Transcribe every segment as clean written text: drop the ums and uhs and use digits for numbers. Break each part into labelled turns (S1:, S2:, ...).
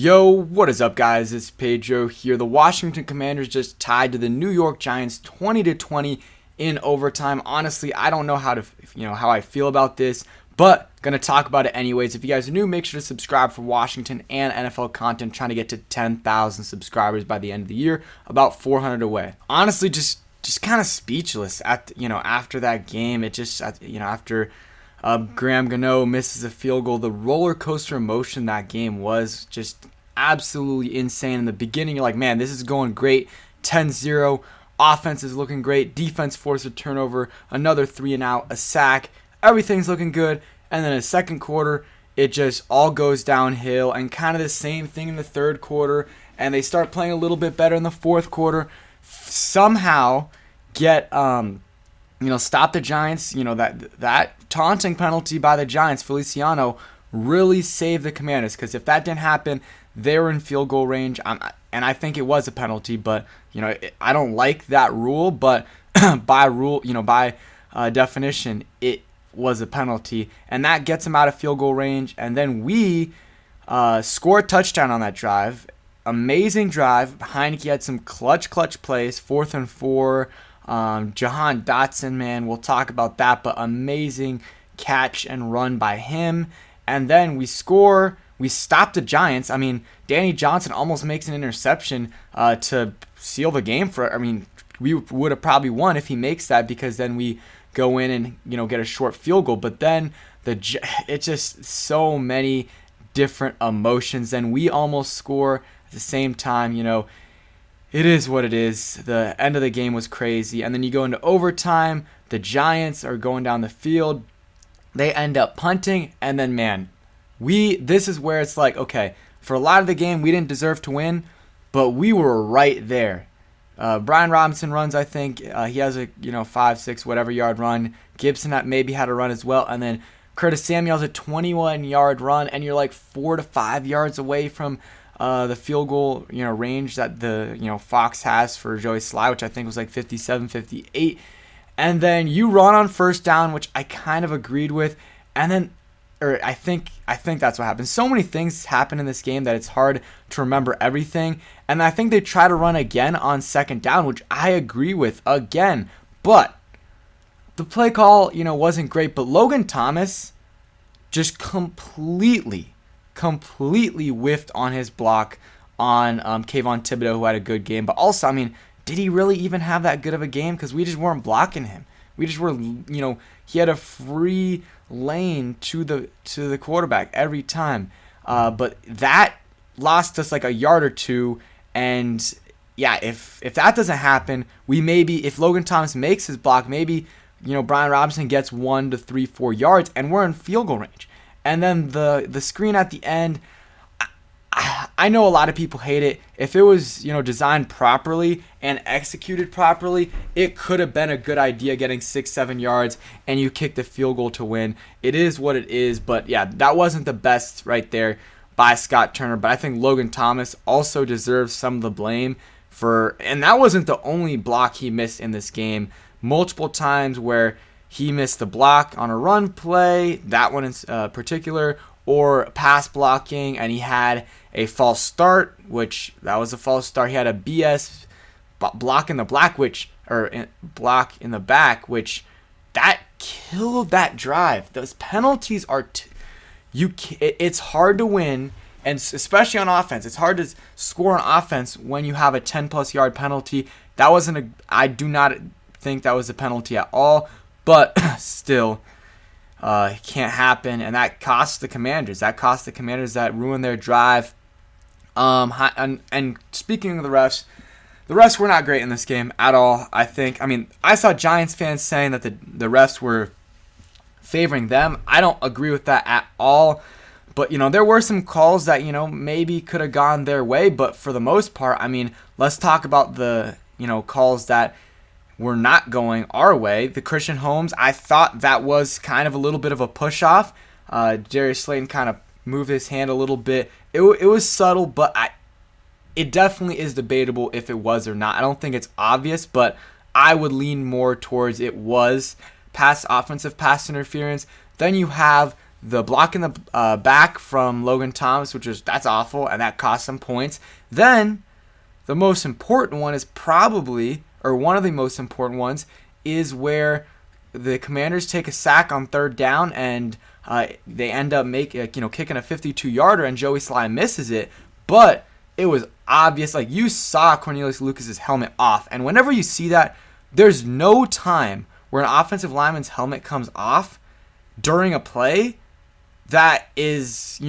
S1: Yo, what is up, guys? It's Pedro here. The Washington Commanders just tied to the New York Giants 20-20 in overtime. Honestly, I don't know how I feel about this, but gonna talk about it anyways. If you guys are new, make sure to subscribe for Washington and NFL content. Trying to get to 10,000 subscribers by the end of the year, about 400 away. Honestly, just kind of speechless after that game. It just after Graham Gano misses a field goal. The roller coaster emotion that game was just absolutely insane. In the beginning, you're like, man, this is going great. 10-0. Offense is looking great. Defense forced a turnover. Another 3-and-out. A sack. Everything's looking good. And then in the second quarter, it just all goes downhill. And kind of the same thing in the third quarter. And they start playing a little bit better in the fourth quarter. Somehow get stop the Giants. That taunting penalty by the Giants, Feliciano, really saved the Commanders, because if that didn't happen, they were in field goal range. And I think it was a penalty, but I don't like that rule. But by definition, it was a penalty, and that gets them out of field goal range. And then we score a touchdown on that drive. Amazing drive. Heineke had some clutch plays. 4th and 4. Jahan Dotson, man, we'll talk about that, but amazing catch and run by him. And then we score. We stop the Giants. I mean, Danny Johnson almost makes an interception to seal the game we would have probably won if he makes that, because then we go in and get a short field goal. But then it's just so many different emotions. Then we almost score at the same time. It is what it is. The end of the game was crazy. And then you go into overtime. The Giants are going down the field. They end up punting. And then, man, this is where it's like, okay, for a lot of the game, we didn't deserve to win, but we were right there. Brian Robinson runs, I think. He has a 5-6 whatever yard run. Gibson maybe had a run as well. And then Curtis Samuel's a 21-yard run, and you're like 4 to 5 yards away from the field goal range that the Fox has for Joey Sly, which I think was like 57, 58. And then you run on first down, which I kind of agreed with. And then I think that's what happened. So many things happen in this game that it's hard to remember everything. And I think they try to run again on second down, which I agree with again. But the play call, wasn't great. But Logan Thomas just completely whiffed on his block on Kayvon Thibodeau, who had a good game. But also, did he really even have that good of a game? Because we just weren't blocking him. We just were, he had a free lane to the quarterback every time. But that lost us like a yard or two. And yeah, if that doesn't happen, if Logan Thomas makes his block, maybe Brian Robinson gets 1 to 3, 4 yards, and we're in field goal range. And then the screen at the end, I know a lot of people hate it. If it was designed properly and executed properly, it could have been a good idea, getting 6-7 yards, and you kick the field goal to win. It is what it is. But yeah, that wasn't the best right there by Scott Turner. But I think Logan Thomas also deserves some of the blame and that wasn't the only block he missed in this game. Multiple times where he missed the block on a run play, that one in particular, or pass blocking, and he had a false start, which that was a false start. He had a BS block in the block in the back, which that killed that drive. Those penalties are it's hard to win, and especially on offense. It's hard to score on offense when you have a 10+ yard penalty. I do not think that was a penalty at all. But still, it can't happen, and that cost the Commanders. That ruined their drive. And speaking of the refs were not great in this game at all, I think. I saw Giants fans saying that the refs were favoring them. I don't agree with that at all. But, there were some calls that, maybe could have gone their way. But for the most part, let's talk about the, calls that were not going our way. The Christian Holmes, I thought that was kind of a little bit of a push-off. Darius Slayton kind of moved his hand a little bit. It was subtle, but it definitely is debatable if it was or not. I don't think it's obvious, but I would lean more towards it was offensive pass interference. Then you have the block in the back from Logan Thomas, that's awful, and that cost some points. Then the most important one is probably, or one of the most important ones, is where the Commanders take a sack on third down and they end up kicking a 52-yarder, and Joey Slye misses it. But it was obvious, like you saw Cornelius Lucas's helmet off, and whenever you see that, there's no time where an offensive lineman's helmet comes off during a play that is,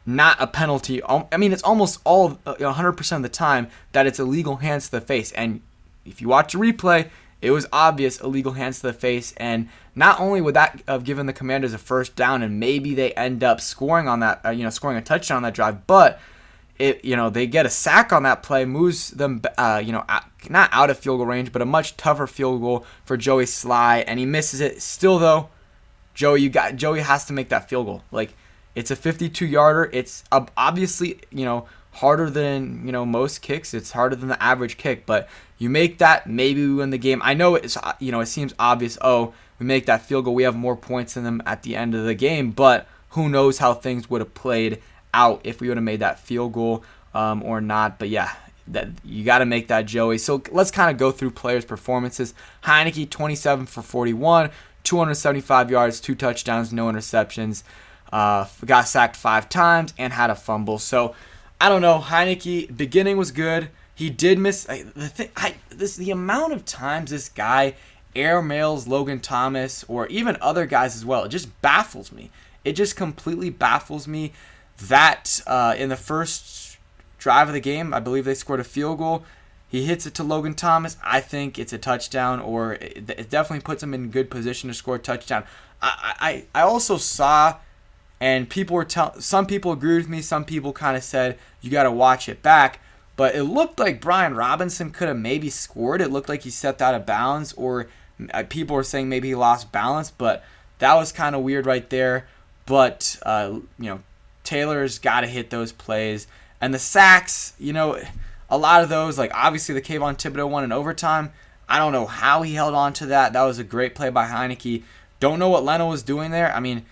S1: not a penalty. I mean, it's almost all 100% of the time that it's illegal hands to the face. And if you watch a replay, it was obvious illegal hands to the face. And not only would that have given the Commanders a first down and maybe they end up scoring on that, scoring a touchdown on that drive, but they get a sack on that play, moves them, not out of field goal range, but a much tougher field goal for Joey Slye, and he misses it. Still though, Joey has to make that field goal. Like, it's a 52-yarder. It's obviously, harder than, most kicks. It's harder than the average kick, but you make that, maybe we win the game. I know it's, it seems obvious, we make that field goal, we have more points than them at the end of the game, but who knows how things would have played out if we would have made that field goal or not. But yeah, that you got to make that, Joey. So let's kind of go through players' performances. Heineke, 27 for 41, 275 yards, 2 touchdowns, no interceptions. Got sacked 5 times and had a fumble. So I don't know. Heineke, beginning was good. He did miss the amount of times this guy airmails Logan Thomas or even other guys as well. It just baffles me. It just completely baffles me that in the first drive of the game, I believe they scored a field goal. He hits it to Logan Thomas. I think it's a touchdown, or it definitely puts him in good position to score a touchdown. I also saw, and some people agreed with me. Some people kind of said you got to watch it back. But it looked like Brian Robinson could have maybe scored. It looked like he stepped out of bounds, or people were saying maybe he lost balance. But that was kind of weird right there. But Taylor's got to hit those plays. And the sacks, a lot of those, like obviously the Kayvon Thibodeau one in overtime, I don't know how he held on to that. That was a great play by Heineke. Don't know what Leno was doing there. I mean,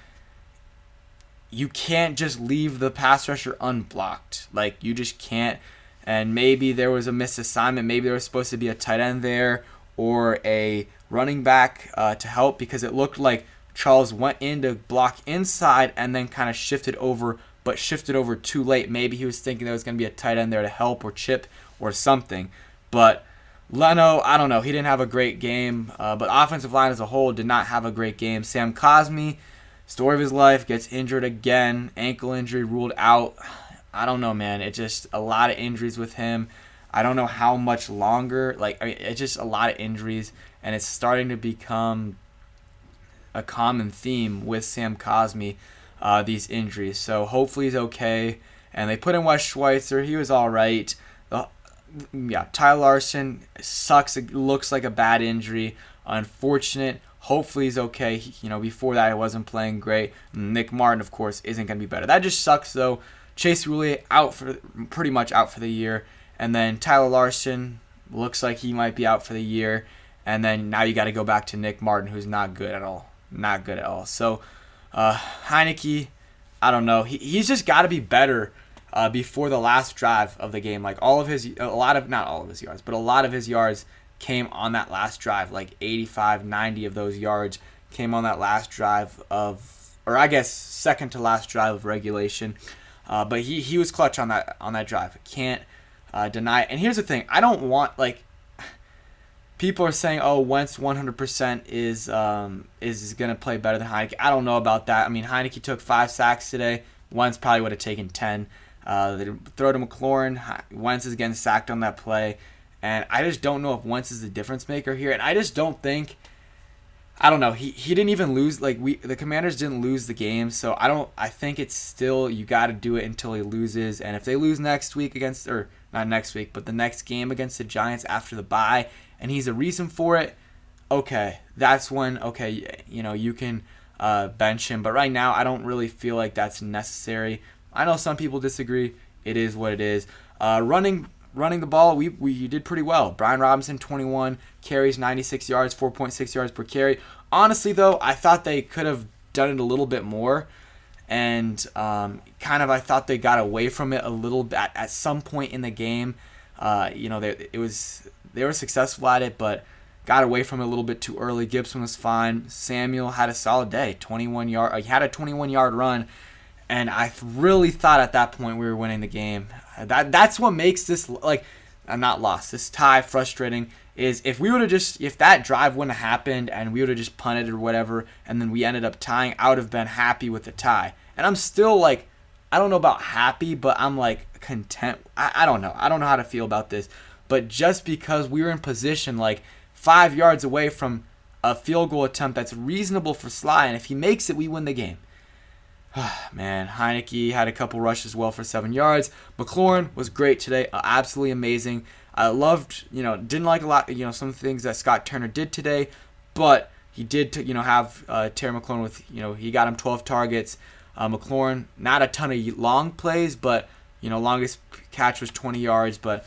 S1: you can't just leave the pass rusher unblocked. Like, you just can't. And maybe there was a misassignment. Maybe there was supposed to be a tight end there or a running back to help, because it looked like Charles went in to block inside and then kind of shifted over too late. Maybe he was thinking there was going to be a tight end there to help or chip or something. But Leno, I don't know. He didn't have a great game. But offensive line as a whole did not have a great game. Sam Cosmi, story of his life, gets injured again. Ankle injury ruled out. I don't know, man. It's just a lot of injuries with him. I don't know how much longer. It's just a lot of injuries. And it's starting to become a common theme with Sam Cosmi, these injuries. So hopefully he's okay. And they put in Wes Schweitzer. He was all right. Tyler Larson sucks. It looks like a bad injury. Unfortunate. Hopefully he's okay. Before that, he wasn't playing great. Nick Martin, of course, isn't going to be better. That just sucks, though. Chase Roulier pretty much out for the year. And then Tyler Larson looks like he might be out for the year. And then now you got to go back to Nick Martin, who's not good at all. Not good at all. So Heineke, I don't know. He's just got to be better before the last drive of the game. Like not all of his yards, but a lot of his yards came on that last drive. Like 85, 90 of those yards came on that last drive or I guess second to last drive of regulation. But he was clutch on that drive. Can't deny it. And here's the thing. I don't want, people are saying, Wentz 100% is going to play better than Heineke. I don't know about that. I mean, Heineke took 5 sacks today. Wentz probably would have taken 10. They throw to McLaurin. Wentz is getting sacked on that play. And I just don't know if Wentz is the difference maker here. And I just don't think, I don't know. He didn't even lose. The Commanders didn't lose the game. So I think it's still, you got to do it until he loses. And if they lose next week not next week, but the next game against the Giants after the bye, and he's a reason for it, okay, that's when, you can bench him. But right now, I don't really feel like that's necessary. I know some people disagree. It is what it is. Running the ball, we did pretty well. Brian Robinson, 21 carries, 96 yards, 4.6 yards per carry. Honestly, though, I thought they could have done it a little bit more. And kind of I thought they got away from it a little bit at some point in the game. They were successful at it, but got away from it a little bit too early. Gibson was fine. Samuel had a solid day, 21-yard. He had a 21-yard run, and I really thought at that point we were winning the game. That's what makes this this tie frustrating. Is if that drive wouldn't have happened and we would have just punted or whatever, and then we ended up tying, I would have been happy with the tie. And I'm still I don't know about happy, but I'm content. I don't know. I don't know how to feel about this. But just because we were in position 5 yards away from a field goal attempt that's reasonable for Sly, and if he makes it, we win the game. Man, Heineke had a couple rushes well for 7 yards. McLaurin was great today, absolutely amazing. I loved, didn't like a lot, some things that Scott Turner did today, but he did, have Terry McLaurin with, he got him 12 targets. McLaurin, not a ton of long plays, but, longest catch was 20 yards, but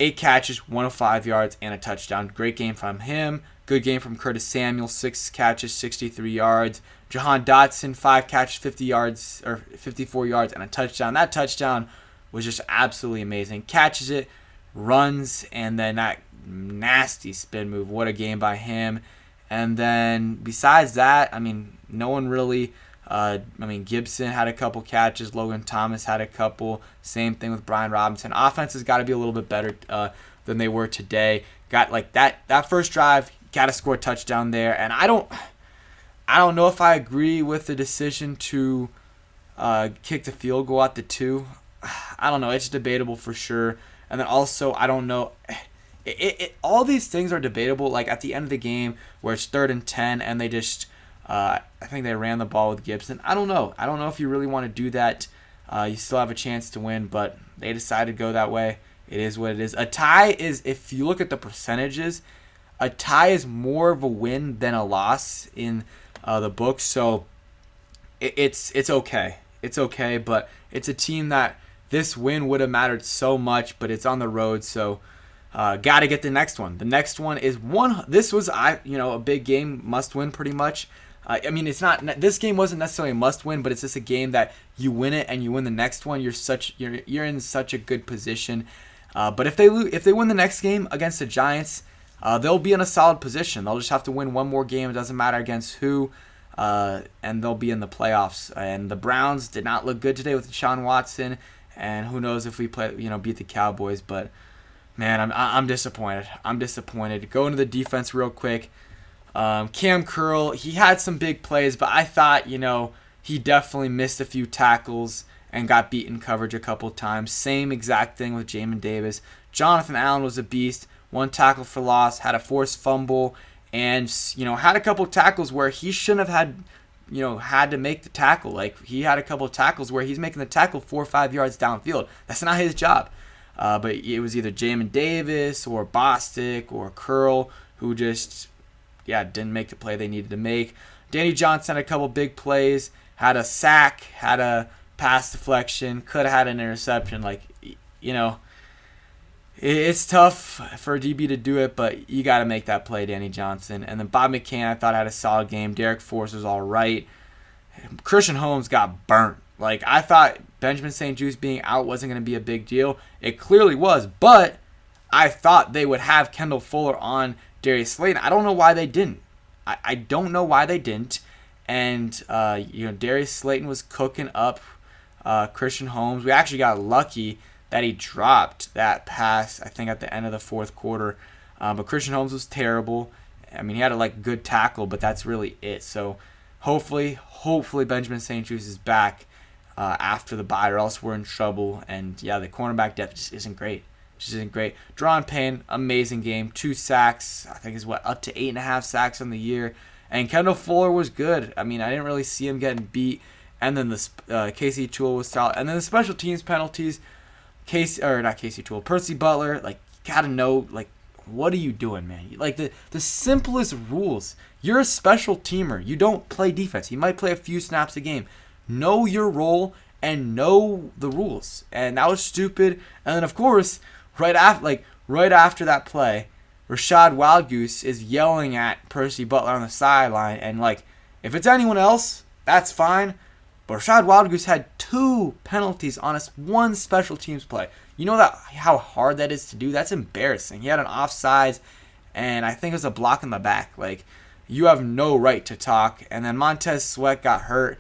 S1: 8 catches, 105 yards, and a touchdown. Great game from him. Good game from Curtis Samuel, 6 catches, 63 yards. Jahan Dotson, 5 catches, 54 yards, and a touchdown. That touchdown was just absolutely amazing. Catches it, runs, and then that nasty spin move. What a game by him. And then besides that, no one really. Gibson had a couple catches. Logan Thomas had a couple. Same thing with Brian Robinson. Offense has got to be a little bit better than they were today. Got that first drive, got to score a touchdown there. And I don't know if I agree with the decision to kick the field goal at the 2. I don't know. It's debatable for sure. And then also, I don't know. All these things are debatable. At the end of the game where it's 3rd and 10 and they just, I think they ran the ball with Gibson. I don't know. I don't know if you really want to do that. You still have a chance to win, but they decided to go that way. It is what it is. A tie is, if you look at the percentages, a tie is more of a win than a loss in the book. So it's okay. It's okay, but it's a team that this win would have mattered so much, but it's on the road, so got to get the next one. The next one is one. This was a big game, must win pretty much. It's not. This game wasn't necessarily a must win, but it's just a game that you win it and you win the next one. You're in such a good position. But if they win the next game against the Giants, they'll be in a solid position. They'll just have to win one more game. It doesn't matter against who, and they'll be in the playoffs. And the Browns did not look good today with Deshaun Watson. And who knows if we beat the Cowboys. But, man, I'm disappointed. I'm disappointed. Going to the defense real quick. Cam Curl, he had some big plays, but I thought, he definitely missed a few tackles and got beat in coverage a couple times. Same exact thing with Jamin Davis. Jonathan Allen was a beast. 1 tackle for loss, had a forced fumble, and, had a couple tackles where he shouldn't have had to make the tackle. He had a couple of tackles where he's making the tackle 4 or 5 yards downfield. That's not his job. But it was either Jamin Davis or Bostic or Curl who just, didn't make the play they needed to make. Danny Johnson had a couple big plays, had a sack, had a pass deflection, could have had an interception. It's tough for a DB to do it, but you got to make that play, Danny Johnson. And then Bob McCann, I thought, had a solid game. Derek Force was all right. Christian Holmes got burnt. I thought Benjamin St. Juste being out wasn't going to be a big deal. It clearly was, but I thought they would have Kendall Fuller on Darius Slayton. I don't know why they didn't. I don't know why they didn't. And, Darius Slayton was cooking up Christian Holmes. We actually got lucky that he dropped that pass, I think, at the end of the 4th quarter. But Christian Holmes was terrible. He had a good tackle, but that's really it. So hopefully Benjamin St. Juste is back after the bye, or else we're in trouble. And, the cornerback depth just isn't great. Deron Payne, amazing game. 2 sacks. I think is up to 8.5 sacks on the year. And Kendall Fuller was good. I didn't really see him getting beat. And then the Casey Toole was solid. And then the special teams penalties. Percy Butler, gotta know, what are you doing, man? The simplest rules. You're a special teamer. You don't play defense. You might play a few snaps a game. Know your role and know the rules. And that was stupid. And then, of course, right after that play, Rashad Wildgoose is yelling at Percy Butler on the sideline, and If it's anyone else, that's fine. But Rashad Wildgoose had 2 penalties on his 1 special teams play. You know how hard that is to do? That's embarrassing. He had an offsides, and I think it was a block in the back. Like, you have no right to talk. And then Montez Sweat got hurt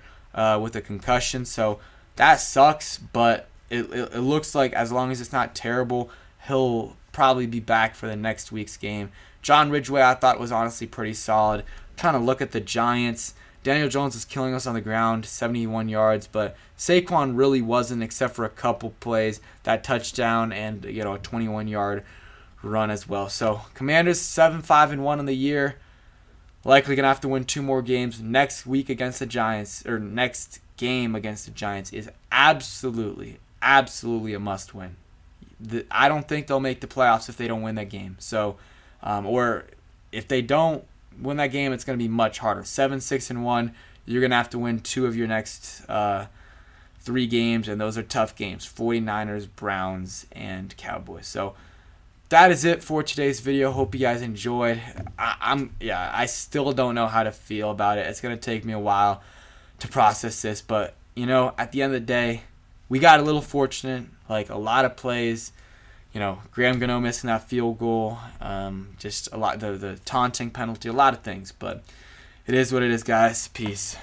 S1: with a concussion, so that sucks. But it looks like as long as it's not terrible, he'll probably be back for the next week's game. John Ridgeway, I thought, was honestly pretty solid. Trying to look at the Giants. Daniel Jones is killing us on the ground, 71 yards, but Saquon really wasn't, except for a couple plays, that touchdown and a 21-yard run as well. So Commanders 7-5-1 in the year. Likely gonna have to win 2 more games next week against the Giants, or next game against the Giants is absolutely a must-win. I don't think they'll make the playoffs if they don't win that game. So, or if they don't win that game, it's going to be much harder. 7-6-1. You're going to have to win 2 of your next 3 games, and those are tough games. 49ers, Browns, and Cowboys. So that is it for today's video. Hope you guys enjoyed. I still don't know how to feel about it. It's going to take me a while to process this, but at the end of the day, we got a little fortunate. Like, a lot of plays. Graham Gano missing that field goal, just a lot, the taunting penalty, a lot of things. But it is what it is, guys. Peace.